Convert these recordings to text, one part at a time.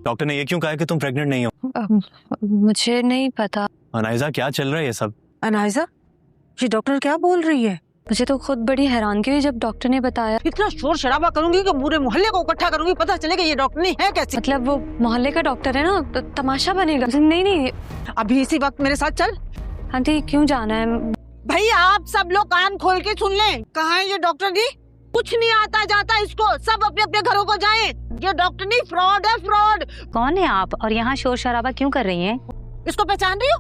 Doctor ने ये क्यों कहा कि तुम प्रेग्नेंट नहीं हो? मुझे नहीं पता। अनाइजा क्या चल रहा है ये सब? अनाइजा, ये डॉक्टर क्या बोल रही है? मुझे तो खुद बड़ी हैरानगी हुई जब डॉक्टर ने बताया। इतना शोर शराबा करूंगी कि पूरे मोहल्ले को इकट्ठा करूंगी, पता चलेगा ये डॉक्टर नहीं है कैसे। मतलब वो मोहल्ले का डॉक्टर है ना, तो तमाशा बनेगा। नहीं नहीं, अभी इसी वक्त मेरे साथ चल। आंटी क्यों जाना है? भाई आप सब लोग कान खोल के सुन लें। कहाँ है ये डॉक्टर जी? कुछ नहीं आता जाता इसको, सब अपने अपने घरों को जाएं। ये डॉक्टर नहीं, फ्रॉड है, फ्रॉड। कौन है आप और यहाँ शोर शराबा क्यों कर रही हैं? इसको पहचान रही हो?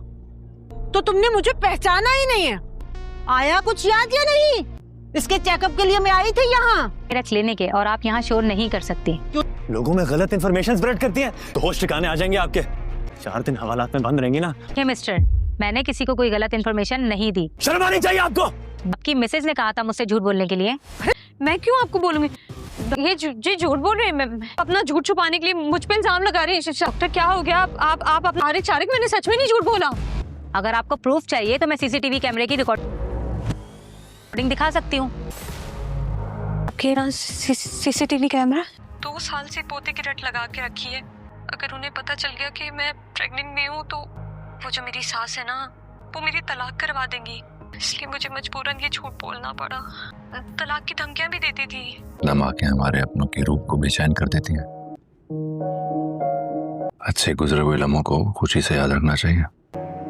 तो तुमने मुझे पहचाना ही नहीं है। आया कुछ याद या नहीं? इसके चेकअप के लिए मैं आई थी यहाँ। मेरा क्लिनिक है और आप यहाँ शोर नहीं कर सकती। लोगों में गलत इन्फॉर्मेशन स्प्रेड करती हैं तो होश ठिकाने आ जाएंगे आपके। 4 दिन हवालात में बंद रहेंगी ना। ये मिस्टर, मैंने किसी को कोई गलत इन्फॉर्मेशन नहीं दी। शर्म आनी चाहिए आपको। आपकी मिसेज ने कहा था मुझसे झूठ बोलने के लिए। मैं क्यों आपको बोलूंगी? ये झूठ बोल रहे हैं। मैं अपना झूठ छुपाने के लिए मुझ पे इल्जाम लगा रहे हैं। डॉक्टर क्या हो गया? आप अपना चारिक, मैंने सच में नहीं झूठ बोला। अगर आपको प्रूफ चाहिए तो मैं सीसीटीवी कैमरे की रिकॉर्डिंग दिखा सकती हूँ। सीसीटीवी कैमरा 2 साल से पोते की रट लगा के रखी है। अगर उन्हें पता चल गया कि मैं प्रेग्नेंट नहीं हूँ तो वो जो मेरी सास है ना, वो मेरी तलाक करवा देंगी। इसलिए मुझे मजबूरन ये झूठ बोलना पड़ा। तलाक की धमकियां भी देती थी। नमाकें हमारे अपनों के रूप को बेचैन कर देती हैं। अच्छे गुजरे हुए लम्हों को खुशी से याद रखना चाहिए।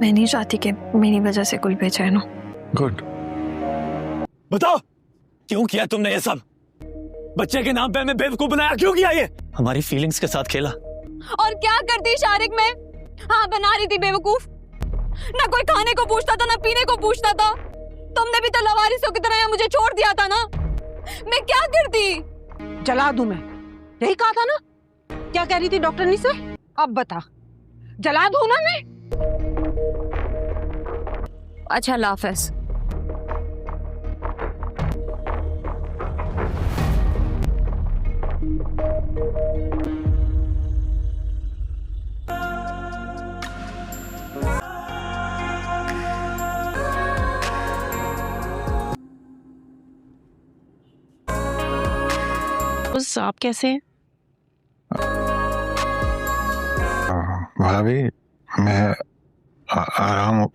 मैं नहीं चाहती कि मेरी वजह से कोई बेचैन हो। गुड। बताओ क्यों किया तुमने ये सब? बच्चे के नाम पे हमें बेवकूफ बनाया क्यों किया ये? हमारी फीलिंग्स के साथ खेला। और क्या करती शारिक में? हाँ, बना रही थी बेवकूफ। ना कोई खाने को पूछता था, ना पीने को पूछता था। तुमने भी तो लवारिसों की तरह मुझे छोड़ दिया था ना। मैं क्या करती? जला दूं मैं, यही कहा था ना? क्या कह रही थी डॉक्टरनी से? अब बता, जला दूं ना मैं? अच्छा अल्लाह हाफ़िज़। आप कैसे हैं? भाभी मैं आराम हूँ।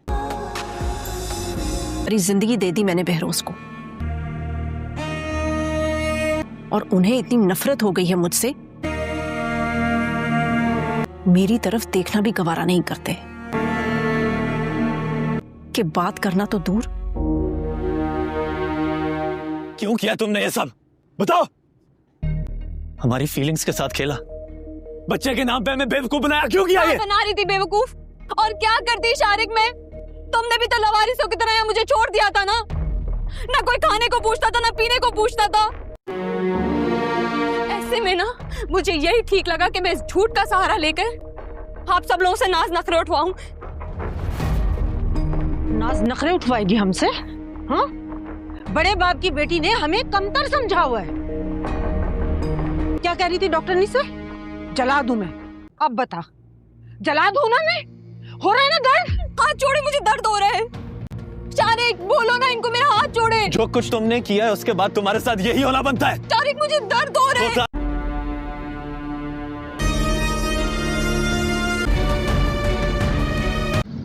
मेरी जिंदगी दे दी मैंने बहरोज को, और उन्हें इतनी नफरत हो गई है मुझसे, मेरी तरफ देखना भी गवारा नहीं करते। कि बात करना तो दूर। क्यों किया तुमने ये सब? बताओ। हमारी फीलिंग्स के साथ खेला। बच्चे के नाम पे हमें बेवकूफ बनाया क्यों किया ये? बना रही थी बेवकूफ। और क्या करती शारिक में? तुमने भी तो लवारिसों की तरह मुझे छोड़ दिया था ना। ना कोई खाने को पूछता था, ना पीने को पूछता था। ऐसे में ना मुझे यही ठीक लगा कि मैं इस झूठ का सहारा लेकर आप सब लोगों से नाज नखरे उठवाऊं। नाज नखरे उठवाएगी हमसे? हाँ, बड़े बाप की बेटी ने हमें कमतर समझा हुआ है। क्या कह रही थी डॉक्टरनी से? जला दूं मैं? अब बता, जला दूं ना मैं? हो रहा है ना दर्द? हाथ जोड़े, मुझे दर्द हो रहा है। शारिक बोलो ना इनको, मेरा हाथ जोड़े। जो कुछ तुमने किया है उसके बाद तुम्हारे साथ यही होना बनता है। शारिक मुझे दर्द हो रहा है।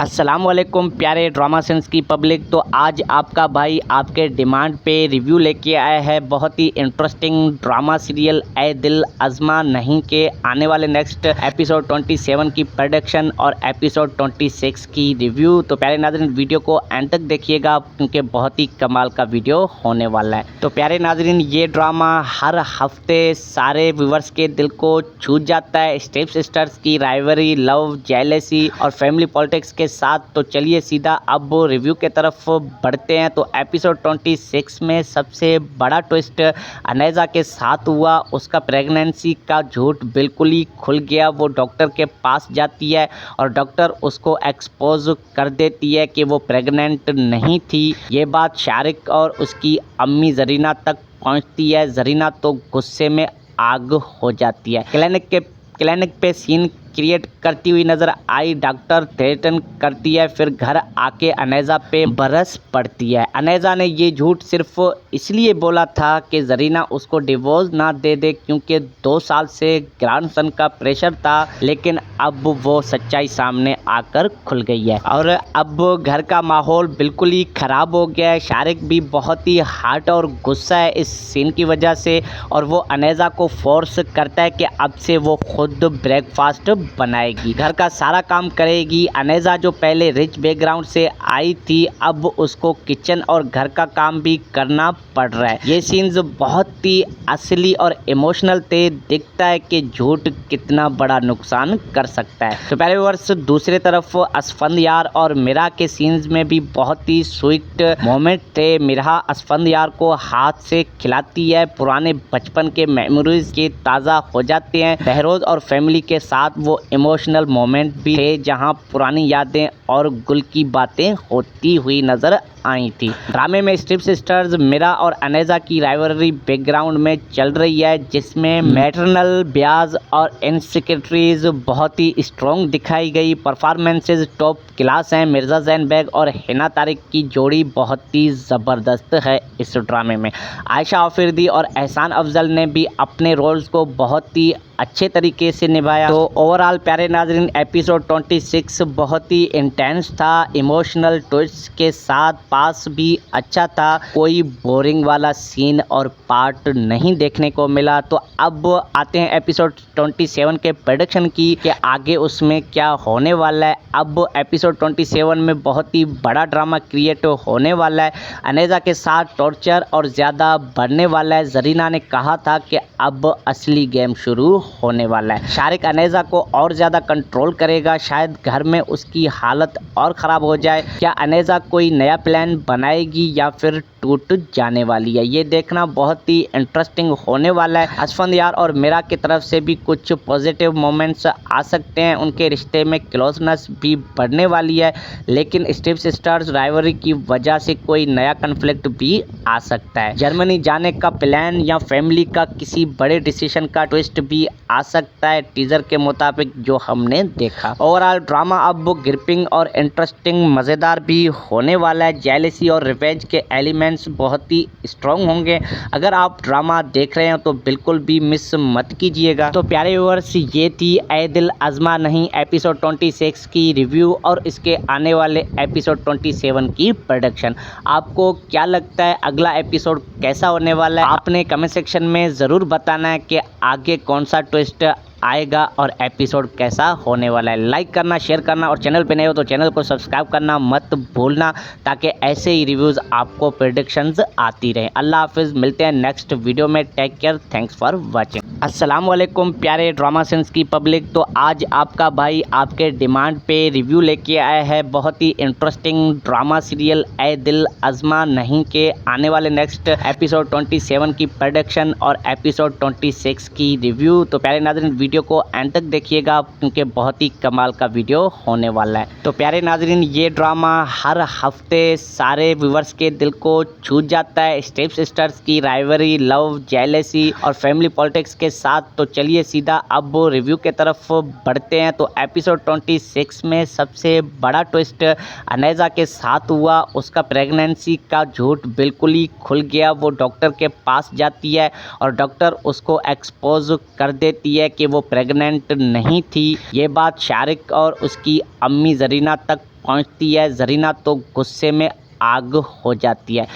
अस्सलामुअलैकुम प्यारे ड्रामा सेंस की पब्लिक। तो आज आपका भाई आपके डिमांड पे रिव्यू लेके आया है बहुत ही इंटरेस्टिंग ड्रामा सीरियल ए दिल अज़मा नहीं के आने वाले नेक्स्ट एपिसोड 27 की प्रेडिक्शन और एपिसोड 26 की रिव्यू। तो प्यारे नाज़रीन वीडियो को एंड तक देखिएगा क्योंकि बहुत ही कमाल का वीडियो होने वाला है। तो प्यारे नाज़रीन ये ड्रामा हर हफ्ते सारे व्यूवर्स के दिल को छू जाता है। स्टेप सिस्टर्स की राइवरी, लव, जेलेसी और फैमिली पॉलिटिक्स के साथ। तो चलिए सीधा अब रिव्यू के तरफ बढ़ते हैं। तो एपिसोड 26 में सबसे बड़ा ट्विस्ट अनाइजा के साथ हुआ। उसका प्रेगनेंसी का झूठ बिल्कुल ही खुल गया। वो डॉक्टर के पास जाती है और डॉक्टर उसको एक्सपोज कर देती है कि वो प्रेग्नेंट नहीं थी। ये बात शारिक और उसकी अम्मी जरीना तक पहुंचती है। जरीना तो गुस्से में आग हो जाती है। क्लिनिक पे सीन क्रिएट करती हुई नजर आई। डॉक्टर थ्रेटन करती है, फिर घर आके अनेजा पे बरस पड़ती है। अनेजा ने ये झूठ सिर्फ इसलिए बोला था कि जरीना उसको डिवोर्स ना दे दे, क्योंकि 2 साल से ग्रैंडसन का प्रेशर था, लेकिन अब वो सच्चाई सामने आकर खुल गई है और अब घर का माहौल बिल्कुल ही खराब हो गया है। शारिक भी बहुत ही हर्ट और गुस्सा है इस सीन की वजह से और वो अनेजा को फोर्स करता है कि अब से वो खुद ब्रेकफास्ट बनाएगी, घर का सारा काम करेगी। अनेजा जो पहले रिच बैकग्राउंड से आई थी, अब उसको किचन और घर का काम भी करना पड़ रहा है। ये सीन्स बहुत ही असली और इमोशनल थे। दिखता है कि झूठ कितना बड़ा नुकसान कर सकता है। तो पहले वर्ष दूसरी तरफ असफंदयार और मीरा के सीन्स में भी बहुत ही स्वीट मोमेंट थे। मीरा असफंदयार को हाथ से खिलाती है, पुराने बचपन के मेमोरीज के ताज़ा हो जाते हैं। बहरोज और फैमिली के साथ वो इमोशनल मोमेंट भी थे जहां पुरानी यादें और गुल की बातें होती हुई नजर आई थी। ड्रामे में स्ट्रिप सिस्टर्स मीरा और अनेजा की राइवलरी बैकग्राउंड में चल रही है, जिसमें मैटरनल ब्याज और इनसिक्योरिटीज बहुत ही स्ट्रॉन्ग दिखाई गई। परफॉर्मेंसेज टॉप क्लास हैं। मिर्जा जैन बेग और हिना तारिक की जोड़ी बहुत ही ज़बरदस्त है इस ड्रामे में। आयशा आफरीदी और एहसान अफजल ने भी अपने रोल्स को बहुत ही अच्छे तरीके से निभाया। तो ओवरऑल प्यारे नाजरीन, एपिसोड 26 बहुत ही इंटेंस था, इमोशनल ट्विस्ट के साथ, पास भी अच्छा था, कोई बोरिंग वाला सीन और पार्ट नहीं देखने को मिला। तो अब आते हैं एपिसोड 27 के प्रेडिक्शन की कि आगे उसमें क्या होने वाला है। अब एपिसोड 27 में बहुत ही बड़ा ड्रामा क्रिएट होने वाला है। अनेजा के साथ टॉर्चर और ज़्यादा बढ़ने वाला है। जरीना ने कहा था कि अब असली गेम शुरू होने वाला है। शारिक अनेजा को और ज़्यादा कंट्रोल करेगा, शायद घर में उसकी हालत और ख़राब हो जाए। क्या अनेजा कोई नया प्लान बनाएगी या फिर टूट जाने वाली है, ये देखना बहुत ही इंटरेस्टिंग होने वाला है। असफंदयार और मीरा की तरफ से भी कुछ पॉजिटिव मोमेंट्स आ सकते हैं, उनके रिश्ते में क्लोजनेस भी बढ़ने वाली है, लेकिन स्ट्रिप सिस्टर्स राइवलरी की वजह से कोई नया कन्फ्लिक्ट भी आ सकता है। जर्मनी जाने का प्लान या फैमिली का किसी बड़े डिसीजन का ट्विस्ट भी आ सकता है, टीजर के मुताबिक जो हमने देखा। ओवरऑल ड्रामा अब ग्रिपिंग और इंटरेस्टिंग मज़ेदार भी होने वाला है। जेलसी और रिवेंज के एलिमेंट्स बहुत ही स्ट्रॉन्ग होंगे। अगर आप ड्रामा देख रहे हो तो बिल्कुल भी मिस मत कीजिएगा। तो प्यारे व्यूअर्स, ये थी ऐ दिल अज़मा नहीं एपिसोड 26 की रिव्यू और इसके आने वाले एपिसोड 27 की प्रेडिक्शन। आपको क्या लगता है अगला एपिसोड कैसा होने वाला है? आपने कमेंट सेक्शन में ज़रूर बताना है कि आगे कौन सा ट्विस्ट आएगा और एपिसोड कैसा होने वाला है। लाइक करना, शेयर करना और चैनल पे नए हो तो चैनल को सब्सक्राइब करना मत भूलना, ताकि ऐसे ही रिव्यूज़ आपको प्रेडिक्शंस आती रहें। अल्लाह हाफिज़, मिलते हैं नेक्स्ट वीडियो में। Take care, thanks for watching. अस्सलाम वालेकुम प्यारे ड्रामा सेंस की पब्लिक। तो आज आपका भाई आपके डिमांड पे रिव्यू लेके आया है बहुत ही इंटरेस्टिंग ड्रामा सीरियल ऐ दिल अज़मा नहीं के आने वाले नेक्स्ट एपिसोड 27 की प्रेडिक्शन और एपिसोड 26 की रिव्यू। तो प्यारे नाज़रीन, वीडियो को एंड तक देखिएगा क्योंकि बहुत ही कमाल का वीडियो होने वाला है। तो प्यारे नाज़रीन, ये ड्रामा हर हफ्ते सारे व्यूवर्स के दिल को छू जाता है। स्ट्रिप सिस्टर्स की राइवलरी, लव, जेलसी और फैमिली पॉलिटिक्स के साथ। तो चलिए सीधा अब रिव्यू के तरफ बढ़ते हैं। तो एपिसोड 26 में सबसे बड़ा ट्विस्ट अनेजा के साथ हुआ। उसका प्रेगनेंसी का झूठ बिल्कुल ही खुल गया। वो डॉक्टर के पास जाती है और डॉक्टर उसको एक्सपोज कर देती है कि वो प्रेग्नेंट नहीं थी। ये बात शारिक और उसकी अम्मी जरीना तक पहुंचती है। जरीना तो गुस्से में आग हो जाती है।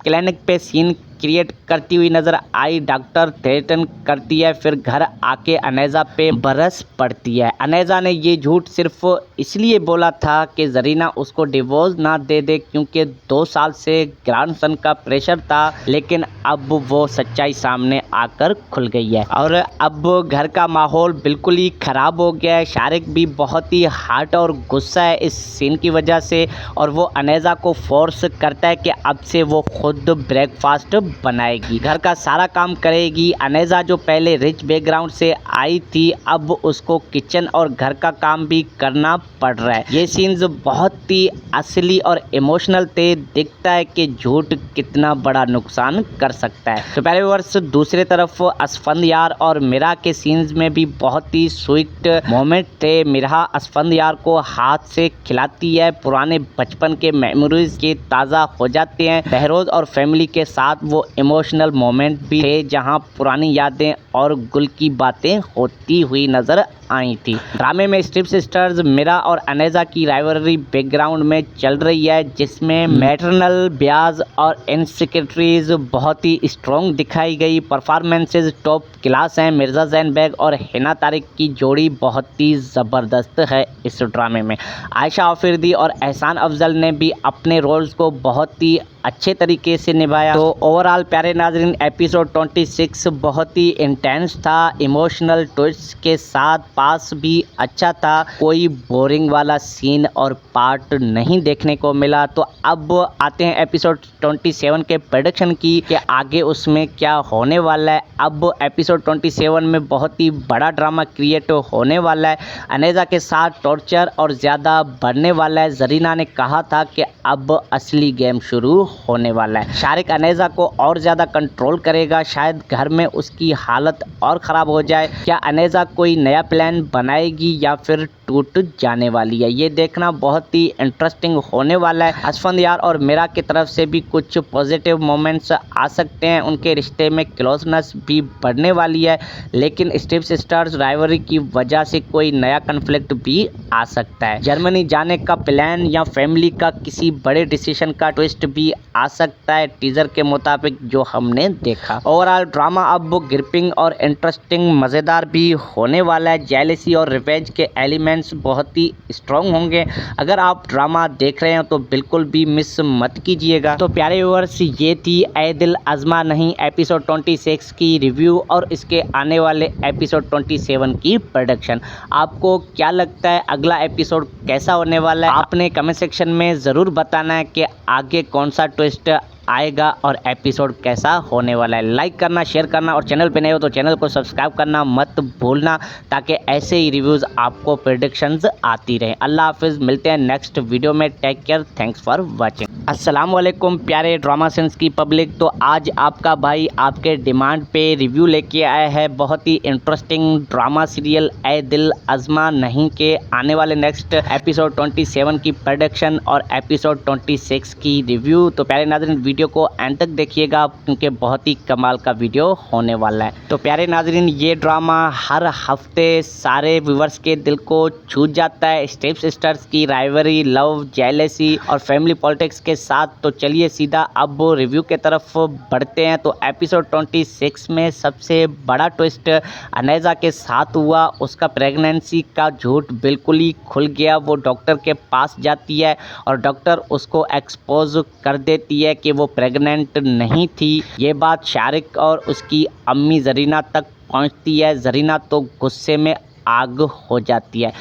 क्लिनिक पे सीन क्रिएट करती हुई नजर आई। डॉक्टर थ्रेटन करती है, फिर घर आके अनेजा पे बरस पड़ती है। अनेजा ने ये झूठ सिर्फ इसलिए बोला था कि जरीना उसको डिवोर्स ना दे दे, क्योंकि 2 साल से ग्रैंडसन का प्रेशर था, लेकिन अब वो सच्चाई सामने आकर खुल गई है और अब घर का माहौल बिल्कुल ही खराब हो गया है। शारिक भी बहुत ही हर्ट और गुस्सा है इस सीन की वजह से और वो अनेजा को फोर्स करता है कि अब से वो खुद ब्रेकफास्ट बनाएगी, घर का सारा काम करेगी। अनेजा जो पहले रिच बैकग्राउंड से आई थी, अब उसको किचन और घर का काम भी करना पड़ रहा है। ये सीन्स बहुत ही असली और इमोशनल थे, दिखता है कि झूठ कितना बड़ा नुकसान कर सकता है। तो पहले वर्ष दूसरी तरफ असफंदयार और मीरा के सीन्स में भी बहुत ही स्वीट मोमेंट थे। मीरा असफंदयार को हाथ से खिलाती है, पुराने बचपन के मेमोरीज के ताज़ा हो जाते हैं। बहरोज और फैमिली के साथ वो इमोशनल मोमेंट भी थे जहां पुरानी यादें और गुल की बातें होती हुई नजर आई थी। ड्रामे में स्ट्रिप सिस्टर्स मीरा और अनेजा की राइवलरी बैकग्राउंड में चल रही है, जिसमें मैटरनल ब्याज और इनसिक्योरिटीज बहुत ही स्ट्रॉन्ग दिखाई गई। परफॉर्मेंसेज टॉप क्लास हैं। मिर्जा जैन बेग और हिना तारिक की जोड़ी बहुत ही ज़बरदस्त है इस ड्रामे में। आयशा आफरीदी और एहसान अफजल ने भी अपने रोल्स को बहुत ही अच्छे तरीके से निभाया। तो ओवरऑल प्यारे नाजरीन, एपिसोड 26 बहुत ही इंटेंस था, इमोशनल ट्विस्ट के साथ, पास भी अच्छा था, कोई बोरिंग वाला सीन और पार्ट नहीं देखने को मिला। तो अब आते हैं एपिसोड 27 के प्रेडिक्शन की कि आगे उसमें क्या होने वाला है। अब एपिसोड 27 में बहुत ही बड़ा ड्रामा क्रिएट होने वाला है। अनेजा के साथ टॉर्चर और ज़्यादा बढ़ने वाला है। जरीना ने कहा था कि अब असली गेम शुरू होने वाला है। शारिक अनेजा को और ज़्यादा कंट्रोल करेगा, शायद घर में उसकी हालत और ख़राब हो जाए। क्या अनेजा कोई नया प्लान बनाएगी या फिर टूट जाने वाली है, ये देखना बहुत ही इंटरेस्टिंग होने वाला है। असफंदयार और मीरा की तरफ से भी कुछ पॉजिटिव मोमेंट्स आ सकते हैं, उनके रिश्ते में क्लोजनेस भी बढ़ने वाली है, लेकिन स्ट्रिप सिस्टर्स राइवलरी की वजह से कोई नया कन्फ्लिक्ट भी आ सकता है। जर्मनी जाने का प्लान या फैमिली का किसी बड़े डिसीजन का ट्विस्ट भी आ सकता है, टीजर के मुताबिक जो हमने देखा। ओवरऑल ड्रामा अब ग्रिपिंग और इंटरेस्टिंग मज़ेदार भी होने वाला है। जेलसी और रिवेंज के एलिमेंट्स बहुत ही स्ट्रॉन्ग होंगे। अगर आप ड्रामा देख रहे हैं तो बिल्कुल भी मिस मत कीजिएगा। तो प्यारे व्यूअर्स, ये थी ऐ दिल अज़मा नहीं एपिसोड 26 की रिव्यू और इसके आने वाले एपिसोड 27 की प्रेडिक्शन। आपको क्या लगता है अगला एपिसोड कैसा होने वाला है? आपने कमेंट सेक्शन में ज़रूर बताना है कि आगे कौन सा ट्विस्ट आएगा और एपिसोड कैसा होने वाला है। लाइक करना, शेयर करना और चैनल पे नए हो तो चैनल को सब्सक्राइब करना मत भूलना, ताकि ऐसे ही रिव्यूज़ आपको प्रेडिक्शंस आती रहे। अल्लाह हाफिज़, मिलते हैं नेक्स्ट वीडियो में। Take care, thanks for watching. अस्सलाम वालेकुम प्यारे ड्रामा सेंस की पब्लिक। तो आज आपका भाई आपके डिमांड पे रिव्यू लेके आया है बहुत ही इंटरेस्टिंग ड्रामा सीरियल ऐ दिल अज़मा नहीं के आने वाले नेक्स्ट एपिसोड 27 की प्रेडिक्शन और एपिसोड 26 की रिव्यू। तो प्यारे नाज़रीन, वीडियो को एंड तक देखिएगा क्योंकि बहुत ही कमाल का वीडियो होने वाला है। तो प्यारे नाजरीन, ये ड्रामा हर हफ्ते सारे व्यूवर्स के दिल को छू जाता है। स्ट्रिप सिस्टर्स की राइवलरी, लव, जेलसी और फैमिली पॉलिटिक्स के साथ। तो चलिए सीधा अब रिव्यू के तरफ बढ़ते हैं। तो एपिसोड 26 में सबसे बड़ा ट्विस्ट अनेजा के साथ हुआ। उसका प्रेगनेंसी का झूठ बिल्कुल ही खुल गया। वो डॉक्टर के पास जाती है और डॉक्टर उसको एक्सपोज कर देती है कि वो प्रेग्नेंट नहीं थी। ये बात शारिक और उसकी अम्मी जरीना तक पहुंचती है। जरीना तो गुस्से में आग हो जाती है।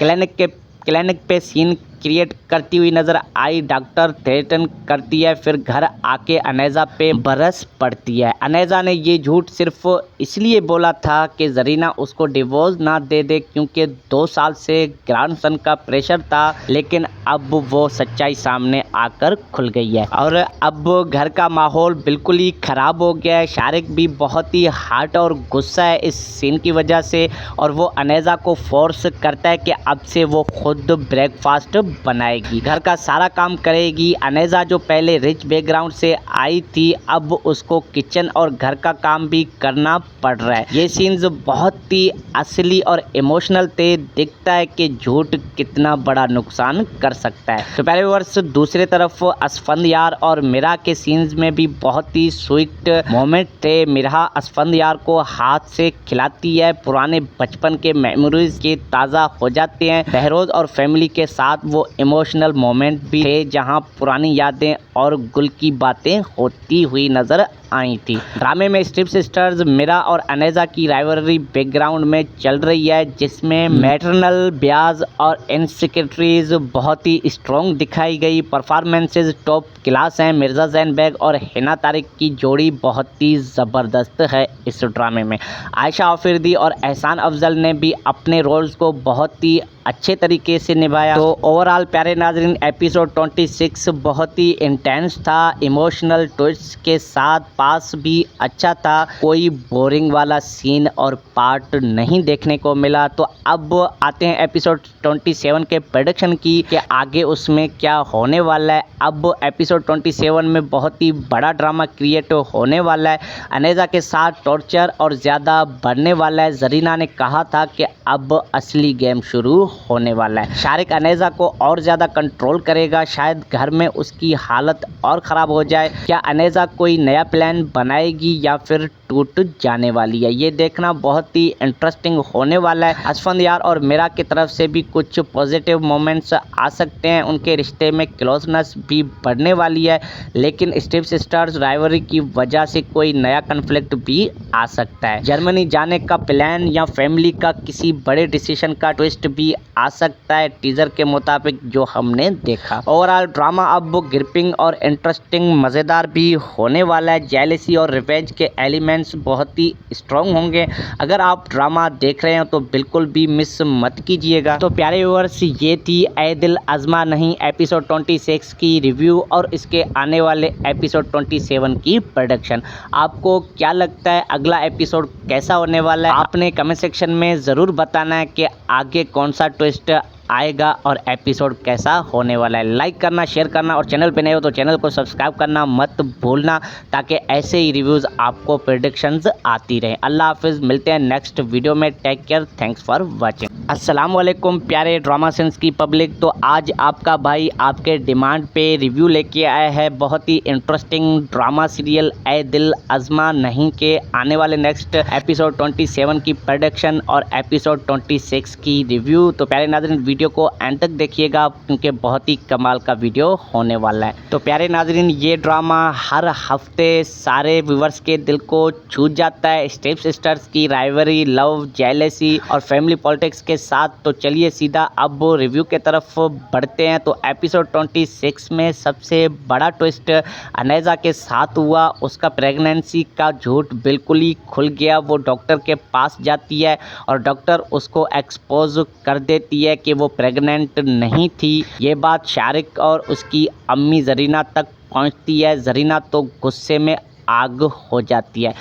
क्लिनिक पे सीन क्रिएट करती हुई नजर आई। डॉक्टर थ्रेटन करती है, फिर घर आके अनेजा पे बरस पड़ती है। अनेजा ने ये झूठ सिर्फ इसलिए बोला था कि जरीना उसको डिवोर्स ना दे दे, क्योंकि 2 साल से ग्रैंडसन का प्रेशर था। लेकिन अब वो सच्चाई सामने आकर खुल गई है और अब घर का माहौल बिल्कुल ही खराब हो गया है। शारिक भी बहुत ही हार्ट और गुस्सा है इस सीन की वजह से, और वो अनेजा को फोर्स करता है कि अब से वो खुद ब्रेकफास्ट बनाएगी, घर का सारा काम करेगी। अनेजा जो पहले रिच बैकग्राउंड से आई थी, अब उसको किचन और घर का काम भी करना पड़ रहा है। ये सीन्स बहुत ही असली और इमोशनल थे, दिखता है कि झूठ कितना बड़ा नुकसान कर सकता है। तो पहले वर्ष दूसरी तरफ असफंदयार और मीरा के सीन्स में भी बहुत ही स्वीट मोमेंट थे। मीरा असफंदयार को हाथ से खिलाती है, पुराने बचपन के मेमोरीज के ताज़ा हो जाते हैं। बहरोज और फैमिली के साथ वो इमोशनल मोमेंट भी थे जहां पुरानी यादें और गुल की बातें होती हुई नजर आई थी। ड्रामे में स्टेप सिस्टर्स मीरा और अनेजा की राइवलरी बैकग्राउंड में चल रही है, जिसमें मैटरनल ब्याज और इनसिक्योरिटीज बहुत ही स्ट्रॉन्ग दिखाई गई। परफॉर्मेंसेज टॉप क्लास हैं। मिर्जा जैन बेग और हिना तारिक की जोड़ी बहुत ही ज़बरदस्त है इस ड्रामे में। आयशा आफरीदी और एहसान अफजल ने भी अपने रोल्स को बहुत ही अच्छे तरीके से निभाया। तो ओवरऑल प्यारे नाजरीन, एपिसोड 26 बहुत ही इंटेंस था, इमोशनल ट्विस्ट के साथ, पास भी अच्छा था, कोई बोरिंग वाला सीन और पार्ट नहीं देखने को मिला। तो अब आते हैं एपिसोड 27 के प्रेडिक्शन की कि आगे उसमें क्या होने वाला है। अब एपिसोड 27 में बहुत ही बड़ा ड्रामा क्रिएट होने वाला है। अनेजा के साथ टॉर्चर और ज़्यादा बढ़ने वाला है। जरीना ने कहा था कि अब असली गेम शुरू होने वाला है। शारिक अनेजा को और ज़्यादा कंट्रोल करेगा, शायद घर में उसकी हालत और ख़राब हो जाए। क्या अनेजा कोई नया प्लान बनाएगी या फिर टूट जाने वाली है, ये देखना बहुत ही इंटरेस्टिंग होने वाला है। असफंदयार और मीरा की तरफ से भी कुछ पॉजिटिव मोमेंट्स आ सकते हैं, उनके रिश्ते में क्लोजनेस भी बढ़ने वाली है, लेकिन स्टेप सिस्टर्स राइवलरी की वजह से कोई नया कन्फ्लिक्ट भी आ सकता है। जर्मनी जाने का प्लान या फैमिली का किसी बड़े डिसीजन का ट्विस्ट भी आ सकता है, टीजर के मुताबिक जो हमने देखा। ओवरऑल ड्रामा अब ग्रिपिंग और इंटरेस्टिंग मज़ेदार भी होने वाला है। जेलसी और रिवेंज के एलिमेंट्स बहुत ही स्ट्रॉन्ग होंगे। अगर आप ड्रामा देख रहे हो तो बिल्कुल भी मिस मत कीजिएगा। तो प्यारे व्यूअर्स, ये थी ऐ दिल आज़मा नहीं एपिसोड 26 की रिव्यू और इसके आने वाले एपिसोड 27 की प्रेडिक्शन। आपको क्या लगता है अगला एपिसोड कैसा होने वाला है? आपने कमेंट सेक्शन में ज़रूर बताना है कि आगे कौन सा ट्विस्ट आएगा और एपिसोड कैसा होने वाला है। लाइक करना, शेयर करना और चैनल पे नए हो तो चैनल को सब्सक्राइब करना मत भूलना, ताकि ऐसे ही रिव्यूज़ आपको प्रेडिक्शंस आती रहे। अल्लाह हाफिज़, मिलते हैं नेक्स्ट वीडियो में। Take care, thanks for watching. अस्सलाम वालेकुम प्यारे ड्रामा सेंस की पब्लिक। तो आज आपका भाई आपके डिमांड पे रिव्यू लेके आया है बहुत ही इंटरेस्टिंग ड्रामा सीरियल ऐ दिल आज़मा नहीं के आने वाले नेक्स्ट एपिसोड 27 की प्रेडिक्शन और एपिसोड 26 की रिव्यू। तो प्यारे नाज़रीन, वीडियो को एंड तक देखिएगा क्योंकि बहुत ही कमाल का वीडियो होने वाला है। तो प्यारे नाजरीन, ये ड्रामा हर हफ्ते सारे व्यूवर्स के दिल को छू जाता है। स्टेप सिस्टर्स की राइवलरी, लव, जेलसी और फैमिली पॉलिटिक्स के साथ। तो चलिए सीधा अब रिव्यू के तरफ बढ़ते हैं। तो एपिसोड 26 में सबसे बड़ा ट्विस्ट अनेजा के साथ हुआ। उसका प्रेगनेंसी का झूठ बिल्कुल ही खुल गया। वो डॉक्टर के पास जाती है और डॉक्टर उसको एक्सपोज कर देती है कि वो प्रेग्नेंट नहीं थी। ये बात शारिक और उसकी अम्मी जरीना तक पहुंचती है। जरीना तो गुस्से में आग हो जाती है।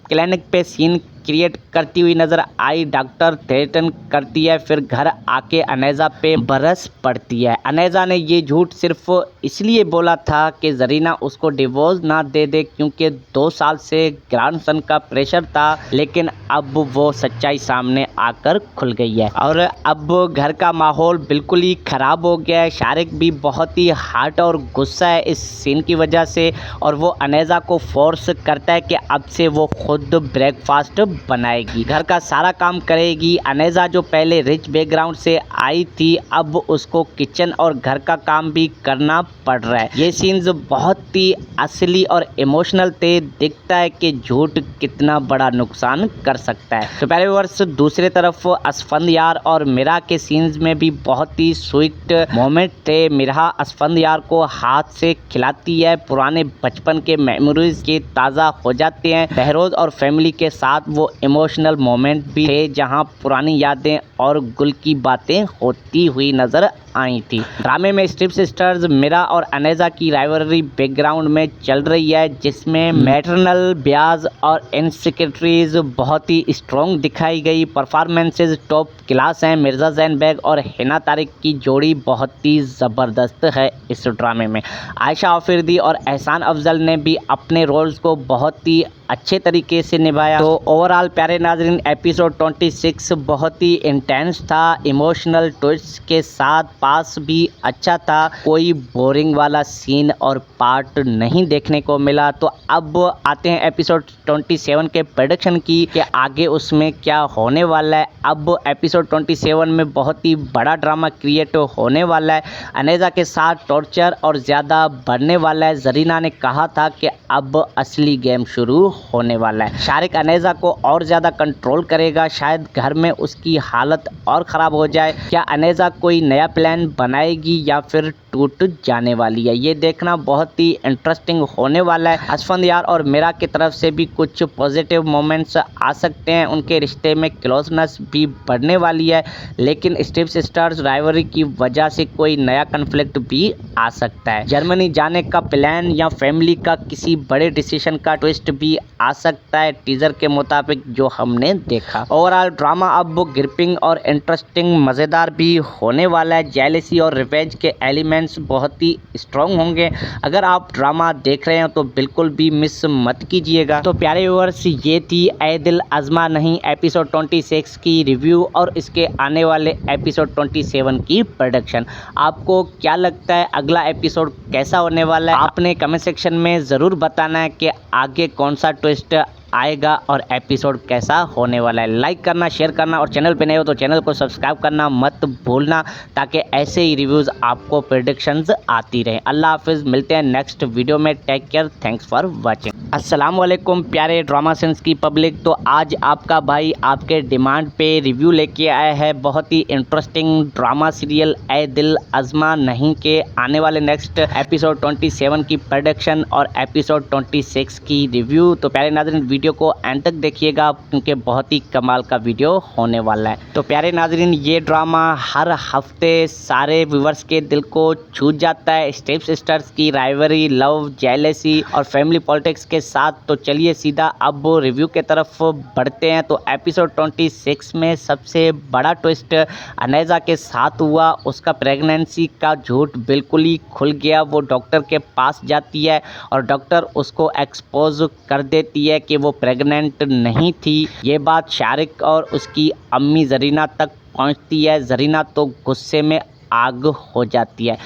क्लिनिक पे सीन क्रिएट करती हुई नजर आई। डॉक्टर थ्रेटन करती है, फिर घर आके अनेजा पे बरस पड़ती है। अनेजा ने ये झूठ सिर्फ इसलिए बोला था कि जरीना उसको डिवोर्स ना दे दे, क्योंकि 2 साल से ग्रैंडसन का प्रेशर था। लेकिन अब वो सच्चाई सामने आकर खुल गई है और अब घर का माहौल बिल्कुल ही खराब हो गया है। शारिक भी बहुत ही हर्ट और गुस्सा है इस सीन की वजह से और वो अनेजा को फोर्स करता है कि अब से वो खुद ब्रेकफास्ट बनाएगी, घर का सारा काम करेगी। अनेजा जो पहले रिच बैकग्राउंड से आई थी, अब उसको किचन और घर का काम भी करना पड़ रहा है। ये सीन्स बहुत ही असली और इमोशनल थे। दिखता है कि झूठ कितना बड़ा नुकसान कर सकता है। तो पहले वर्ष दूसरी तरफ असफंदयार और मीरा के सीन्स में भी बहुत ही स्वीट मोमेंट थे। मीरा असफंदयार को हाथ से खिलाती है, पुराने बचपन के मेमोरीज के ताज़ा हो जाते हैं। बहरोज और फैमिली के साथ वो इमोशनल मोमेंट भी थे जहां पुरानी यादें और गुल की बातें होती हुई नजर आई थी। ड्रामे में स्टेप सिस्टर्स मीरा और अनेजा की राइवलरी बैकग्राउंड में चल रही है, जिसमें मैटरनल ब्याज और इनसिक्योरिटीज बहुत ही स्ट्रॉन्ग दिखाई गई। परफॉर्मेंसेज टॉप क्लास हैं। मिर्जा जैन बेग और हिना तारिक की जोड़ी बहुत ही ज़बरदस्त है इस ड्रामे में। आयशा आफरीदी और एहसान अफजल ने भी अपने रोल्स को बहुत ही अच्छे तरीके से निभाया। तो ओवरऑल प्यारे नाजरीन, एपिसोड 26 बहुत ही इंटेंस था, इमोशनल ट्विस्ट के साथ, पास भी अच्छा था, कोई बोरिंग वाला सीन और पार्ट नहीं देखने को मिला। तो अब आते हैं एपिसोड 27 के प्रेडिक्शन की कि आगे उसमें क्या होने वाला है। अब एपिसोड 27 में बहुत ही बड़ा ड्रामा क्रिएट होने वाला है। अनेजा के साथ टॉर्चर और ज़्यादा बढ़ने वाला है। जरीना ने कहा था कि अब असली गेम शुरू होने वाला है। शारिक अनेजा को और ज़्यादा कंट्रोल करेगा, शायद घर में उसकी हालत और ख़राब हो जाए। क्या अनेजा कोई नया प्लान बनाएगी या फिर टूट जाने वाली है, ये देखना बहुत ही इंटरेस्टिंग होने वाला है। असफंदयार और मीरा की तरफ से भी कुछ पॉजिटिव मोमेंट्स आ सकते हैं, उनके रिश्ते में क्लोजनेस भी बढ़ने वाली है, लेकिन स्टेप सिस्टर्स राइवरी की वजह से कोई नया कन्फ्लिक्ट भी आ सकता है। जर्मनी जाने का प्लान या फैमिली का किसी बड़े डिसीजन का ट्विस्ट भी आ सकता है, टीजर के मुताबिक जो हमने देखा। ओवरऑल ड्रामा अब ग्रिपिंग और इंटरेस्टिंग मज़ेदार भी होने वाला है। जेलसी और रिवेंज के एलिमेंट्स बहुत ही स्ट्रॉन्ग होंगे। अगर आप ड्रामा देख रहे हैं तो बिल्कुल भी मिस मत कीजिएगा। तो प्यारे व्यूअर्स, ये थी ऐ दिल अज़मा नहीं एपिसोड 26 की रिव्यू और इसके आने वाले एपिसोड 27 की प्रेडिक्शन। आपको क्या लगता है अगला एपिसोड कैसा होने वाला है? आपने कमेंट सेक्शन में ज़रूर बताना है कि आगे कौन सा ट्विस्ट आएगा और एपिसोड कैसा होने वाला है। लाइक करना, शेयर करना और चैनल पे नए हो तो चैनल को सब्सक्राइब करना मत भूलना, ताकि ऐसे ही रिव्यूज़ आपको प्रेडिक्शंस आती रहें। अल्लाह हाफिज़, मिलते हैं नेक्स्ट वीडियो में। Take care, thanks for watching. अस्सलाम वालेकुम प्यारे ड्रामा सेंस की पब्लिक। तो आज आपका भाई आपके डिमांड पे रिव्यू लेके आया है बहुत ही इंटरेस्टिंग ड्रामा सीरियल ऐ दिल अज़मा नहीं के आने वाले नेक्स्ट एपिसोड 27 की प्रेडिक्शन और एपिसोड 26 की रिव्यू। तो प्यारे नाज़रीन, वीडियो को एंड तक देखिएगा क्योंकि बहुत ही कमाल का वीडियो होने वाला है। तो प्यारे नाज़रीन, ये ड्रामा हर हफ्ते सारे व्यूवर्स के दिल को छू जाता है। स्टेप सिस्टर्स की राइवरी, लव, जेलसी और फैमिली पॉलिटिक्स के साथ। तो चलिए सीधा अब रिव्यू के तरफ बढ़ते हैं। तो एपिसोड 26 में सबसे बड़ा ट्विस्ट अनेजा के साथ हुआ। उसका प्रेगनेंसी का झूठ बिल्कुल ही खुल गया। वो डॉक्टर के पास जाती है और डॉक्टर उसको एक्सपोज कर देती है कि वो प्रेग्नेंट नहीं थी। ये बात शारिक और उसकी अम्मी जरीना तक पहुंचती है। जरीना तो गुस्से में आग हो जाती है।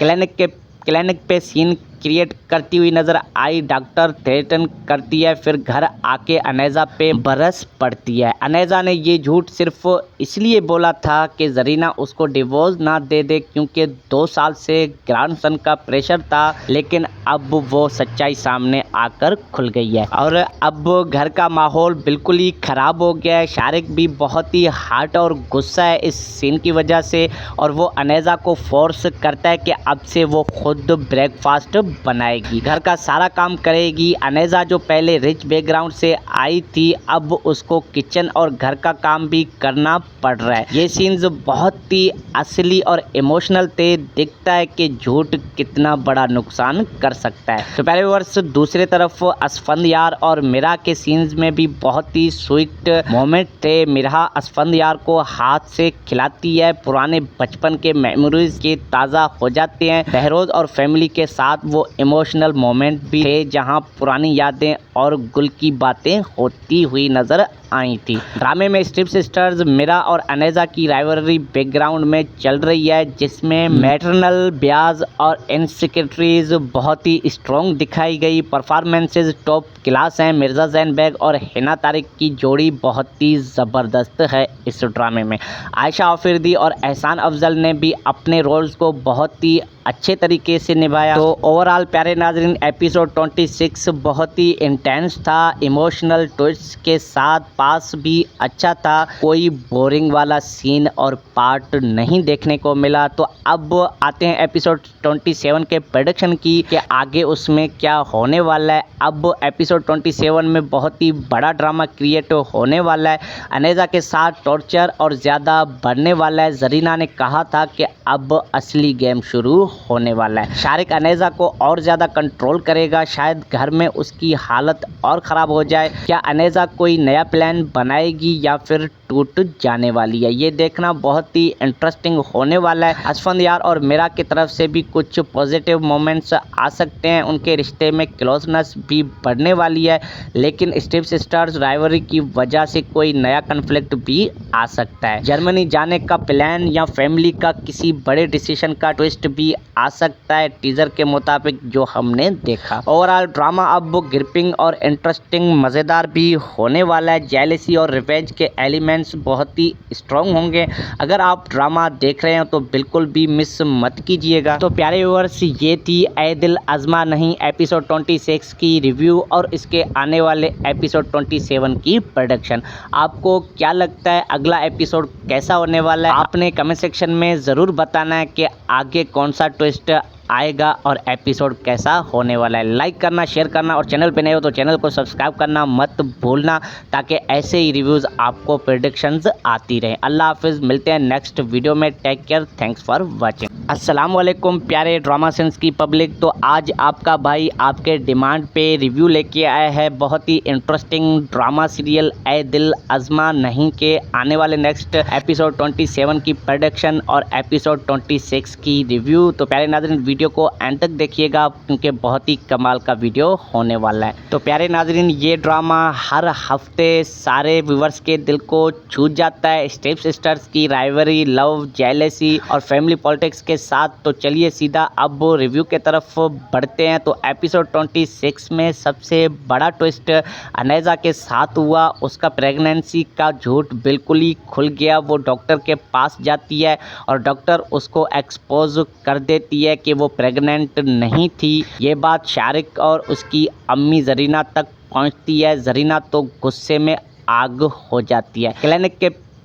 क्लिनिक पे सीन क्रिएट करती हुई नजर आई। डॉक्टर थ्रेटन करती है, फिर घर आके अनेजा पे बरस पड़ती है। अनेजा ने ये झूठ सिर्फ इसलिए बोला था कि जरीना उसको डिवोर्स ना दे दे, क्योंकि 2 साल से ग्रैंडसन का प्रेशर था। लेकिन अब वो सच्चाई सामने आकर खुल गई है और अब घर का माहौल बिल्कुल ही खराब हो गया है। शारिक भी बहुत ही हर्ट और गुस्सा है इस सीन की वजह से और वो अनेजा को फोर्स करता है कि अब से वो खुद ब्रेकफास्ट बनाएगी, घर का सारा काम करेगी। अनेजा जो पहले रिच बैकग्राउंड से आई थी, अब उसको किचन और घर का काम भी करना पड़ रहा है। ये सीन्स बहुत ही असली और इमोशनल थे। दिखता है कि झूठ कितना बड़ा नुकसान कर सकता है। तो पहले वर्ष दूसरी तरफ असफंदयार और मीरा के सीन्स में भी बहुत ही स्वीट मोमेंट थे। मीरा असफंदयार को हाथ से खिलाती है, पुराने बचपन के मेमोरीज के ताज़ा हो जाते हैं। बहरोज और फैमिली के साथ वो इमोशनल मोमेंट भी थे जहां पुरानी यादें और गुल की बातें होती हुई नजर आई थी। ड्रामे में स्टेप सिस्टर्स मीरा और अनेजा की राइवलरी बैकग्राउंड में चल रही है, जिसमें मैटरनल ब्याज और इनसिक्योरिटीज बहुत ही स्ट्रॉन्ग दिखाई गई। परफॉर्मेंसेज टॉप क्लास हैं। मिर्जा जैन बेग और हिना तारिक की जोड़ी बहुत ही ज़बरदस्त है इस ड्रामे में। आयशा आफरीदी और एहसान अफजल ने भी अपने रोल्स को बहुत ही अच्छे तरीके से निभाया। तो ओवरऑल प्यारे नाजरीन, एपिसोड 26 बहुत ही इंटेंस था, इमोशनल ट्विस्ट के साथ, पास भी अच्छा था। कोई बोरिंग वाला सीन और पार्ट नहीं देखने को मिला। तो अब आते हैं एपिसोड 27 के प्रेडिक्शन की कि आगे उसमें क्या होने वाला है। अब एपिसोड 27 में बहुत ही बड़ा ड्रामा क्रिएट होने वाला है। अनेजा के साथ टॉर्चर और ज़्यादा बढ़ने वाला है। जरीना ने कहा था कि अब असली गेम शुरू होने वाला है। शारिक अनेजा को और ज़्यादा कंट्रोल करेगा, शायद घर में उसकी हालत और ख़राब हो जाए। क्या अनेजा कोई नया प्लान बनाएगी या फिर टूट जाने वाली है, ये देखना बहुत ही इंटरेस्टिंग होने वाला है। असफंदयार और मीरा की तरफ से भी कुछ पॉजिटिव मोमेंट्स आ सकते हैं, उनके रिश्ते में क्लोजनेस भी बढ़ने वाली है, लेकिन स्टेप सिस्टर्स राइवरी की वजह से कोई नया कन्फ्लिक्ट भी आ सकता है। जर्मनी जाने का प्लान या फैमिली का किसी बड़े डिसीजन का ट्विस्ट भी आ सकता है, टीजर के मुताबिक जो हमने देखा। ओवरऑल ड्रामा अब ग्रिपिंग और इंटरेस्टिंग मज़ेदार भी होने वाला है। जेलसी और रिवेंज के एलिमेंट्स बहुत ही स्ट्रॉन्ग होंगे। अगर आप ड्रामा देख रहे हैं तो बिल्कुल भी मिस मत कीजिएगा। तो प्यारे व्यूअर्स, ये थी ऐ दिल अज़मा नहीं एपिसोड 26 की रिव्यू और इसके आने वाले एपिसोड 27 की प्रेडिक्शन। आपको क्या लगता है अगला एपिसोड कैसा होने वाला है? आपने कमेंट सेक्शन में ज़रूर बताना है कि आगे कौन सा ट्विस्ट आएगा और एपिसोड कैसा होने वाला है। लाइक करना, शेयर करना और चैनल पे नए हो तो चैनल को सब्सक्राइब करना मत भूलना, ताकि ऐसे ही रिव्यूज़ आपको प्रेडिक्शंस आती रहें। अल्लाह हाफिज़, मिलते हैं नेक्स्ट वीडियो में। Take care, thanks for watching. अस्सलाम वालेकुम प्यारे ड्रामा सेंस की पब्लिक। तो आज आपका भाई आपके डिमांड पे रिव्यू लेके आया है बहुत ही इंटरेस्टिंग ड्रामा सीरियल ऐ दिल अज़मा नहीं के आने वाले नेक्स्ट एपिसोड 27 की प्रेडिक्शन और एपिसोड 26 की रिव्यू। तो प्यारे नाज़रीन, वीडियो को एंड तक देखिएगा क्योंकि बहुत ही कमाल का वीडियो होने वाला है। तो प्यारे नाज़रीन, ये ड्रामा हर हफ्ते सारे व्यूवर्स के दिल को छू जाता है। स्टेप सिस्टर्स की राइवरी, लव, जेलसी और फैमिली पॉलिटिक्स के साथ। तो चलिए सीधा अब रिव्यू के तरफ बढ़ते हैं। तो एपिसोड 26 में सबसे बड़ा ट्विस्ट अनेजा के साथ हुआ। उसका प्रेगनेंसी का झूठ बिल्कुल ही खुल गया। वो डॉक्टर के पास जाती है और डॉक्टर उसको एक्सपोज कर देती है कि वो प्रेग्नेंट नहीं थी। ये बात शारिक और उसकी अम्मी जरीना तक पहुंचती है। जरीना तो गुस्से में आग हो जाती है।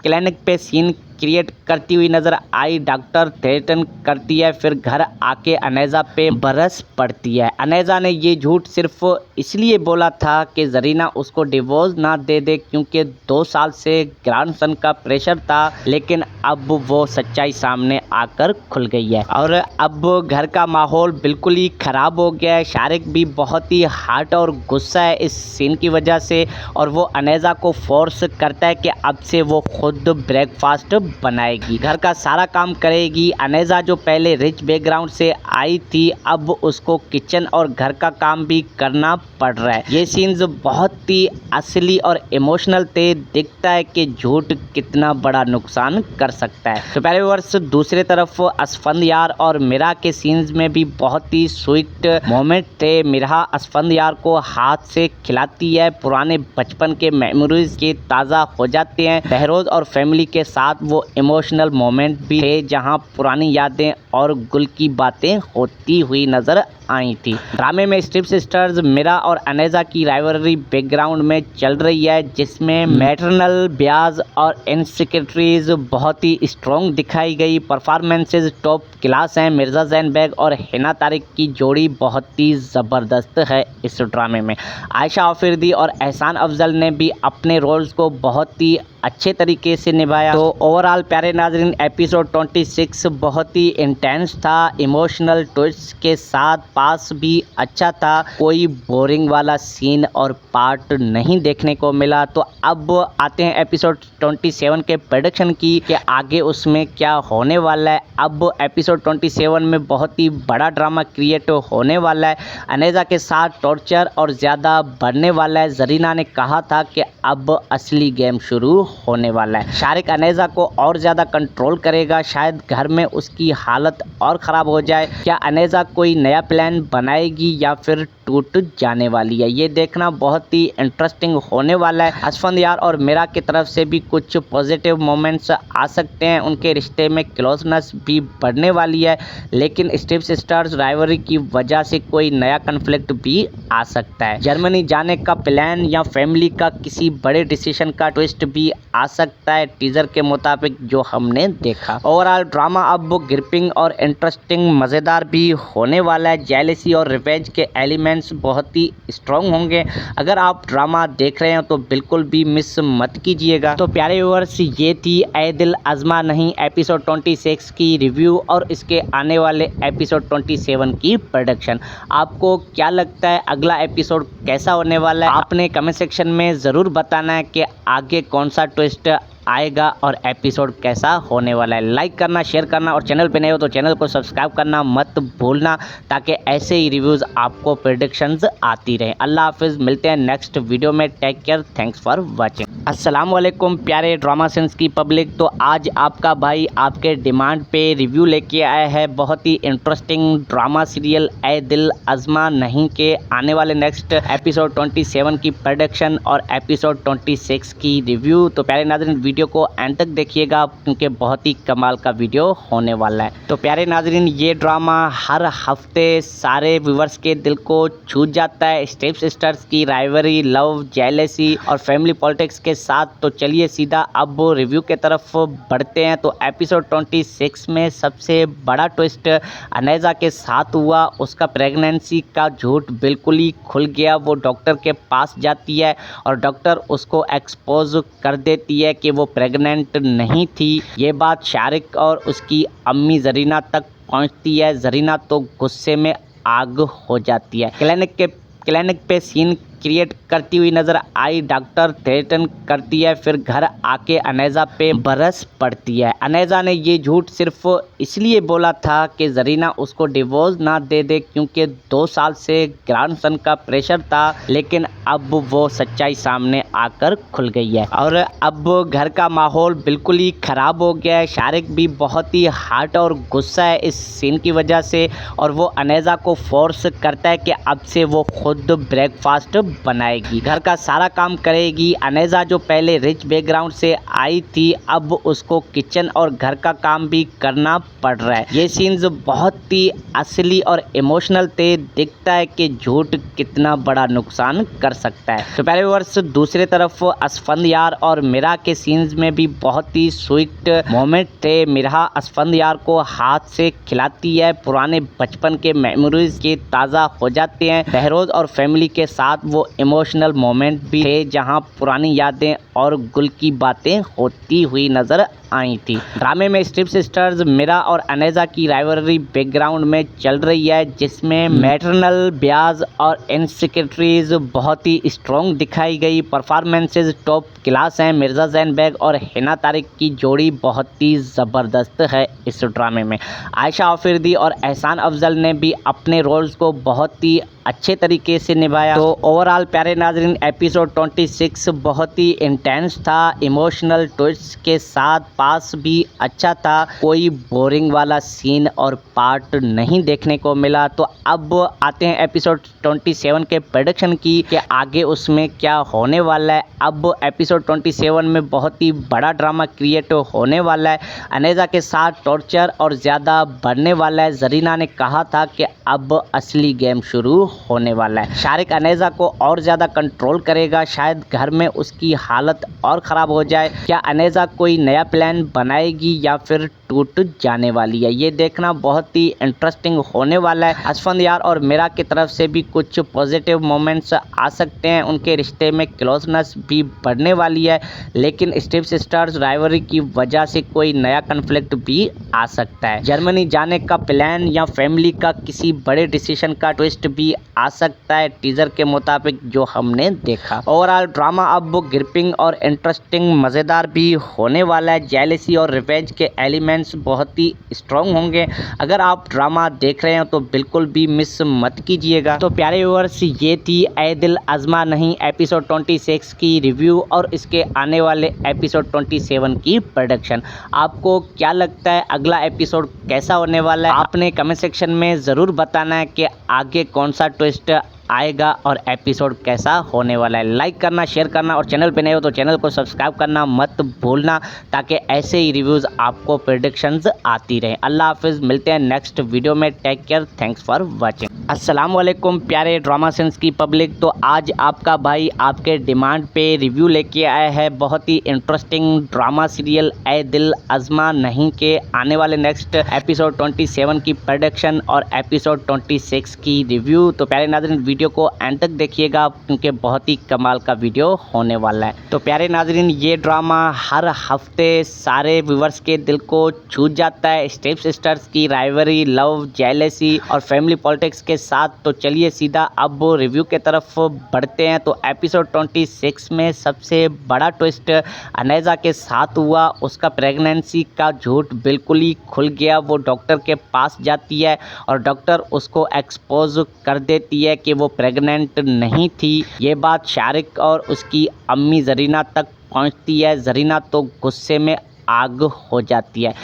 क्लिनिक पे सीन क्रिएट करती हुई नजर आई। डॉक्टर थ्रेटन करती है, फिर घर आके अनेजा पे बरस पड़ती है। अनेजा ने ये झूठ सिर्फ इसलिए बोला था कि जरीना उसको डिवोर्स ना दे दे क्योंकि 2 साल से ग्रैंडसन का प्रेशर था, लेकिन अब वो सच्चाई सामने आकर खुल गई है और अब घर का माहौल बिल्कुल ही खराब हो गया है। शारिक भी बहुत ही हर्ट और गुस्सा है इस सीन की वजह से और वो अनेजा को फोर्स करता है कि अब से वो खुद ब्रेकफास्ट बनाएगी, घर का सारा काम करेगी। अनेजा जो पहले रिच बैकग्राउंड से आई थी, अब उसको किचन और घर का काम भी करना पड़ रहा है। ये सीन्स बहुत ही असली और इमोशनल थे। दिखता है कि झूठ कितना बड़ा नुकसान कर सकता है। तो पहले वर्ष दूसरी तरफ असफंदयार और मीरा के सीन्स में भी बहुत ही स्वीट मोमेंट थे। मीरा असफंदयार को हाथ से खिलाती है, पुराने बचपन के मेमोरीज के ताज़ा हो जाते हैं। बहरोज और फैमिली के साथ वो इमोशनल मोमेंट भी थे जहां पुरानी यादें और गुल की बातें होती हुई नजर आई थी। ड्रामे में स्ट्रिप सिस्टर्स मीरा और अनेजा की राइवलरी बैकग्राउंड में चल रही है, जिसमें मैटरनल ब्याज और इनसिक्योरिटीज बहुत ही स्ट्रॉन्ग दिखाई गई। परफॉर्मेंसेज टॉप क्लास हैं। मिर्जा जैन बेग और हिना तारिक की जोड़ी बहुत ही ज़बरदस्त है इस ड्रामे में। आयशा आफरीदी और एहसान अफजल ने भी अपने रोल्स को बहुत ही अच्छे तरीके से निभाया। तो ओवरऑल प्यारे नाजरीन, एपिसोड 26 बहुत ही इंटेंस था। इमोशनल ट्विस्ट के साथ पास भी अच्छा था। कोई बोरिंग वाला सीन और पार्ट नहीं देखने को मिला। तो अब आते हैं एपिसोड 27 के प्रेडिक्शन की कि आगे उसमें क्या होने वाला है। अब एपिसोड 27 में बहुत ही बड़ा ड्रामा क्रिएट होने वाला है। अनेजा के साथ टॉर्चर और ज़्यादा बढ़ने वाला है। जरीना ने कहा था कि अब असली गेम शुरू होने वाला है। शारिक अनेजा को और ज़्यादा कंट्रोल करेगा। शायद घर में उसकी हालत और ख़राब हो जाए। क्या अनेजा कोई नया प्लान बनाएगी या फिर टूट जाने वाली है? ये देखना बहुत ही इंटरेस्टिंग होने वाला है। असफंदयार और मीरा की तरफ से भी कुछ पॉजिटिव मोमेंट्स आ सकते हैं। उनके रिश्ते में क्लोजनेस भी बढ़ने वाली है, लेकिन स्टेप सिस्टर्स राइवरी की वजह से कोई नया कन्फ्लिक्ट भी आ सकता है। जर्मनी जाने का प्लान या फैमिली का किसी बड़े डिसीजन का ट्विस्ट भी आ सकता है, टीजर के मुताबिक जो हमने देखा। ओवरऑल ड्रामा अब ग्रिपिंग और इंटरेस्टिंग मज़ेदार भी होने वाला है। जेलसी और रिवेंज के एलिमेंट्स बहुत ही स्ट्रॉन्ग होंगे। अगर आप ड्रामा देख रहे हो तो बिल्कुल भी मिस मत कीजिएगा। तो प्यारे व्यूअर्स, ये थी ऐ दिल अज़मा नहीं एपिसोड 26 की रिव्यू और इसके आने वाले एपिसोड 27 की प्रेडिक्शन। आपको क्या लगता है अगला एपिसोड कैसा होने वाला है? आपने कमेंट सेक्शन में ज़रूर बताना है कि आगे कौन सा ट्विस्ट आएगा और एपिसोड कैसा होने वाला है। लाइक करना, शेयर करना और चैनल पे नए हो तो चैनल को सब्सक्राइब करना मत भूलना, ताकि ऐसे ही रिव्यूज़ आपको प्रेडिक्शंस आती रहे। अल्लाह हाफिज़, मिलते हैं नेक्स्ट वीडियो में। Take care, thanks for watching. अस्सलाम वालेकुम प्यारे ड्रामा सेंस की पब्लिक। तो आज आपका भाई आपके डिमांड पे रिव्यू लेके आया है बहुत ही इंटरेस्टिंग ड्रामा सीरियल ए दिल अज़मा नहीं के आने वाले नेक्स्ट एपिसोड 27 की प्रेडिक्शन और एपिसोड 26 की रिव्यू। तो प्यारे नाज़रीन, वीडियो को एंड तक देखिएगा क्योंकि बहुत ही कमाल का वीडियो होने वाला है। तो प्यारे नाज़रीन, ये ड्रामा हर हफ्ते सारे व्यूवर्स के दिल को छू जाता है। स्टेप सिस्टर्स की राइवरी, लव, जेलेसी और फैमिली पॉलिटिक्स के साथ। तो चलिए सीधा अब रिव्यू के तरफ बढ़ते हैं। तो एपिसोड 26 में सबसे बड़ा ट्विस्ट अनेजा के साथ हुआ। उसका प्रेगनेंसी का झूठ बिल्कुल ही खुल गया। वो डॉक्टर के पास जाती है और डॉक्टर उसको एक्सपोज कर देती है कि वो प्रेग्नेंट नहीं थी। ये बात शारिक और उसकी अम्मी जरीना तक पहुंचती है। जरीना तो गुस्से में आग हो जाती है। क्लिनिक पे सीन क्रिएट करती हुई नजर आई। डॉक्टर थ्रेटन करती है, फिर घर आके अनेजा पे बरस पड़ती है। अनेजा ने ये झूठ सिर्फ इसलिए बोला था कि जरीना उसको डिवोर्स ना दे दे, क्योंकि 2 साल से ग्रैंडसन का प्रेशर था। लेकिन अब वो सच्चाई सामने आकर खुल गई है और अब घर का माहौल बिल्कुल ही खराब हो गया है। शारिक भी बहुत ही हर्ट और गुस्सा है इस सीन की वजह से और वो अनेजा को फोर्स करता है कि अब से वो खुद ब्रेकफास्ट बनाएगी, घर का सारा काम करेगी। अनेजा जो पहले रिच बैकग्राउंड से आई थी, अब उसको किचन और घर का काम भी करना पड़ रहा है। ये सीन्स बहुत ही असली और इमोशनल थे। दिखता है कि झूठ कितना बड़ा नुकसान कर सकता है। तो पहले वर्ष दूसरी तरफ असफंदयार और मीरा के सीन्स में भी बहुत ही स्वीट मोमेंट थे। मीरा असफंदयार को हाथ से खिलाती है। पुराने बचपन के मेमोरीज के ताज़ा हो जाते हैं। बहरोज और फैमिली के साथ वो इमोशनल मोमेंट भी थे जहां पुरानी यादें और गुल की बातें होती हुई नजर आई थी। ड्रामे में स्टेप सिस्टर्स मीरा और अनेजा की राइवलरी बैकग्राउंड में चल रही है, जिसमें मैटरनल ब्याज और इनसिक्योरिटीज बहुत ही स्ट्रॉन्ग दिखाई गई। परफॉर्मेंसेज टॉप क्लास हैं। मिर्जा जैन बेग और हिना तारिक की जोड़ी बहुत ही ज़बरदस्त है इस ड्रामे में। आयशा आफरीदी और एहसान अफजल ने भी अपने रोल्स को बहुत ही अच्छे तरीके से निभाया। तो ओवरऑल प्यारे नाजरीन, एपिसोड 26 बहुत ही इंटेंस था। इमोशनल ट्विस्ट के साथ पास भी अच्छा था। कोई बोरिंग वाला सीन और पार्ट नहीं देखने को मिला। तो अब आते हैं एपिसोड 27 के प्रेडिक्शन की कि आगे उसमें क्या होने वाला है। अब एपिसोड 27 में बहुत ही बड़ा ड्रामा क्रिएट होने वाला है। अनेजा के साथ टॉर्चर और ज़्यादा बढ़ने वाला है। जरीना ने कहा था कि अब असली गेम शुरू होने वाला है। शारिक अनेजा को और ज़्यादा कंट्रोल करेगा। शायद घर में उसकी हालत और ख़राब हो जाए। क्या अनेजा कोई नया प्लान बनाएगी या फिर टूट जाने वाली है, ये देखना बहुत ही इंटरेस्टिंग होने वाला है। असफंदयार और मीरा की तरफ से भी कुछ पॉजिटिव मोमेंट्स आ सकते हैं। उनके रिश्ते में क्लोजनेस भी बढ़ने वाली है। लेकिन स्टेप सिस्टर्स राइवरी की वजह से कोई नया कन्फ्लिक्ट भी आ सकता है। जर्मनी जाने का प्लान या फैमिली का किसी बड़े डिसीजन का ट्विस्ट भी आ सकता है, टीजर के मुताबिक जो हमने देखा। ओवरऑल ड्रामा अब ग्रिपिंग और इंटरेस्टिंग मज़ेदार भी होने वाला है। जेलेसी और रिवेंज के एलिमेंट्स बहुत ही स्ट्रॉन्ग होंगे। अगर आप ड्रामा देख रहे हो तो बिल्कुल भी मिस मत कीजिएगा। तो प्यारे व्यूअर्स, ये थी ए दिल अज़मा नहीं एपिसोड 26 की रिव्यू और इसके आने वाले एपिसोड 27 की प्रेडिक्शन। आपको क्या लगता है अगला एपिसोड कैसा होने वाला है? आपने कमेंट सेक्शन में ज़रूर बताना है कि आगे कौन सा ट्विस्ट आएगा और एपिसोड कैसा होने वाला है। लाइक करना, शेयर करना और चैनल पे नए हो तो चैनल को सब्सक्राइब करना मत भूलना, ताकि ऐसे ही रिव्यूज़ आपको प्रेडिक्शंस आती रहे। अल्लाह हाफिज़, मिलते हैं नेक्स्ट वीडियो में। Take care, thanks for watching. अस्सलाम वालेकुम प्यारे ड्रामा सेंस की पब्लिक। तो आज आपका भाई आपके डिमांड पे रिव्यू लेके आया है बहुत ही इंटरेस्टिंग ड्रामा सीरियल ए दिल अज़मा नहीं के आने वाले नेक्स्ट एपिसोड 27 की प्रेडिक्शन और एपिसोड 26 की रिव्यू। तो प्यारे नाज़रीन, वीडियो को एंड तक देखिएगा क्योंकि बहुत ही कमाल का वीडियो होने वाला है। तो प्यारे नाजरीन, ये ड्रामा हर हफ्ते सारे व्यूवर्स के दिल को छू जाता है। स्टेप सिस्टर्स की राइवरी, लव, जेलेसी और फैमिली पॉलिटिक्स के साथ। तो चलिए सीधा अब रिव्यू के तरफ बढ़ते हैं। तो एपिसोड 26 में सबसे बड़ा ट्विस्ट अनेजा के साथ हुआ। उसका प्रेगनेंसी का झूठ बिल्कुल ही खुल गया। वो डॉक्टर के पास जाती है और डॉक्टर उसको एक्सपोज कर देती है कि वो प्रेग्नेंट नहीं थी। ये बात शारिक और उसकी अम्मी जरीना तक पहुंचती है। जरीना तो गुस्से में आग हो जाती है।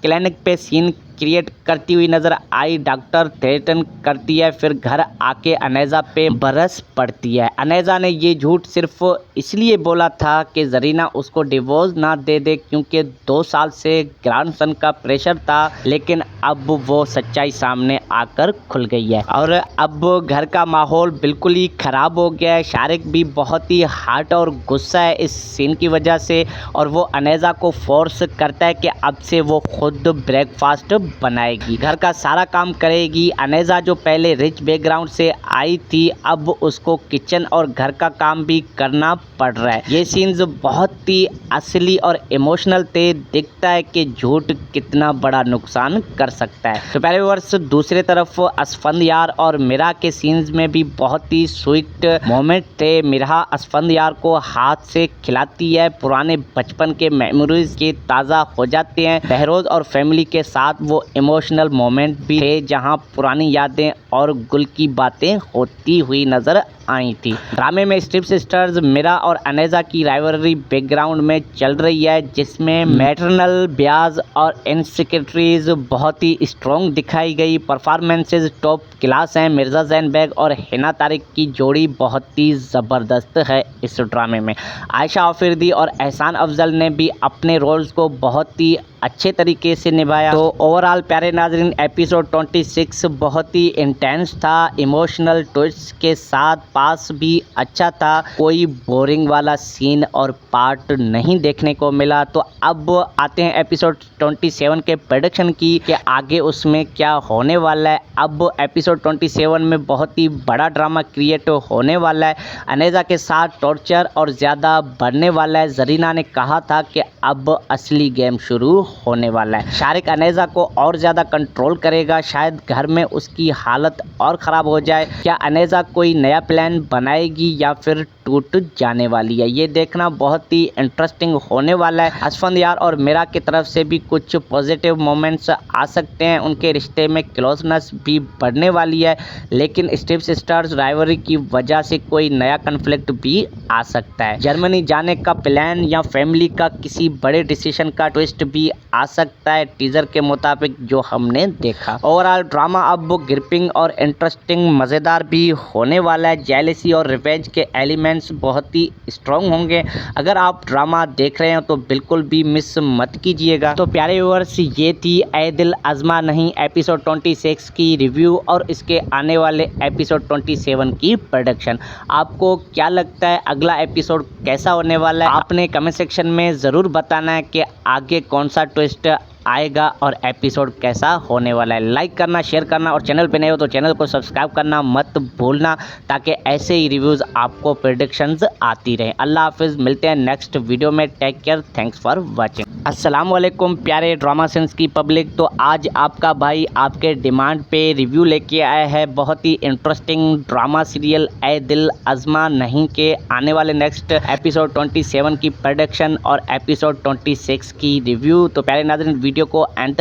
क्लिनिक पे सीन क्रिएट करती हुई नजर आई। डॉक्टर थ्रेटन करती है, फिर घर आके अनेजा पे बरस पड़ती है। अनेजा ने ये झूठ सिर्फ इसलिए बोला था कि जरीना उसको डिवोर्स ना दे दे क्योंकि 2 साल से ग्रैंडसन का प्रेशर था। लेकिन अब वो सच्चाई सामने आकर खुल गई है और अब घर का माहौल बिल्कुल ही खराब हो गया है। शारिक भी बहुत ही हर्ट और गुस्सा है इस सीन की वजह से और वो अनेजा को फोर्स करता है कि अब से वो खुद ब्रेकफास्ट बनाएगी, घर का सारा काम करेगी। अनेजा जो पहले रिच बैकग्राउंड से आई थी, अब उसको किचन और घर का काम भी करना पड़ रहा है। ये सीन्स बहुत ही असली और इमोशनल थे। दिखता है कि झूठ कितना बड़ा नुकसान कर सकता है। तो पहले वर्ष दूसरी तरफ असफंदयार और मिरा के सीन्स में भी बहुत ही स्वीट मोमेंट थे। मिरा असफंदयार को हाथ से खिलाती है। पुराने बचपन के मेमोरीज के ताज़ा हो जाते हैं। बहरोज और फैमिली के साथ वो इमोशनल मोमेंट भी थे जहां पुरानी यादें और गुल की बातें होती हुई नजर आई थी। ड्रामे में स्टेप सिस्टर्स मिरा और अनेजा की राइवलरी बैकग्राउंड में चल रही है जिसमें मैटरनल ब्याज और इनसिक्योरिटीज बहुत ही स्ट्रॉन्ग दिखाई गई। परफॉर्मेंसेज टॉप क्लास हैं। मिर्जा जैन बेग और हिना तारिक की जोड़ी बहुत ही ज़बरदस्त है इस ड्रामे में। आयशा आफरीदी और एहसान अफजल ने भी अपने रोल्स को बहुत ही अच्छे तरीके से निभाया। तो ओवरऑल प्यारे नाजरीन, एपिसोड 26 बहुत ही इंटेंस था। इमोशनल ट्विस्ट के साथ पास भी अच्छा था। कोई बोरिंग वाला सीन और पार्ट नहीं देखने को मिला। तो अब आते हैं एपिसोड 27 के प्रेडिक्शन की कि आगे उसमें क्या होने वाला है। अब एपिसोड 27 में बहुत ही बड़ा ड्रामा क्रिएट होने वाला है। अनेजा के साथ टॉर्चर और ज़्यादा बढ़ने वाला है। जरीना ने कहा था कि अब असली गेम शुरू होने वाला है। शारिक अनेजा को और ज़्यादा कंट्रोल करेगा। शायद घर में उसकी हालत और ख़राब हो जाए। क्या अनेजा कोई नया प्लान बनाएगी या फिर टूट जाने वाली है, ये देखना बहुत ही इंटरेस्टिंग होने वाला है। असफंदयार और मिरा की तरफ से भी कुछ पॉजिटिव मोमेंट्स आ सकते हैं। उनके रिश्ते में क्लोजनेस भी बढ़ने वाली है। लेकिन स्टेप सिस्टर्स राइवरी की वजह से कोई नया कन्फ्लिक्ट भी आ सकता है। जर्मनी जाने का प्लान या फैमिली का किसी बड़े डिसीजन का ट्विस्ट भी आ सकता है टीजर के मुताबिक जो हमने देखा। ओवरऑल ड्रामा अब ग्रिपिंग और इंटरेस्टिंग मज़ेदार भी होने वाला है। जेलेसी और रिवेंज के एलिमेंट्स बहुत ही स्ट्रॉन्ग होंगे। अगर आप ड्रामा देख रहे हो तो बिल्कुल भी मिस मत कीजिएगा। तो प्यारे व्यूअर्स, ये थी ऐ दिल अज़मा नहीं एपिसोड 26 की रिव्यू और इसके आने वाले एपिसोड 27 की प्रेडिक्शन। आपको क्या लगता है अगला एपिसोड कैसा होने वाला है? आपने कमेंट सेक्शन में ज़रूर बताना है कि आगे कौन सा ट्विस्ट आएगा और एपिसोड कैसा होने वाला है। लाइक करना, शेयर करना और चैनल पे नए हो तो चैनल को सब्सक्राइब करना मत भूलना ताकि ऐसे ही रिव्यूज़ आपको प्रेडिक्शंस आती रहे। अल्लाह हाफिज़, मिलते हैं नेक्स्ट वीडियो में। Take care, thanks for watching. अस्सलाम वालेकुम प्यारे ड्रामा सेंस की पब्लिक। तो आज आपका भाई आपके डिमांड पे रिव्यू लेके आया है बहुत ही इंटरेस्टिंग ड्रामा सीरियल ऐ दिल अज़मा नहीं के आने वाले नेक्स्ट एपिसोड 27 की प्रेडिक्शन और एपिसोड 26 की रिव्यू। तो प्यारे नाज़रीन, वीडियो को एंड तक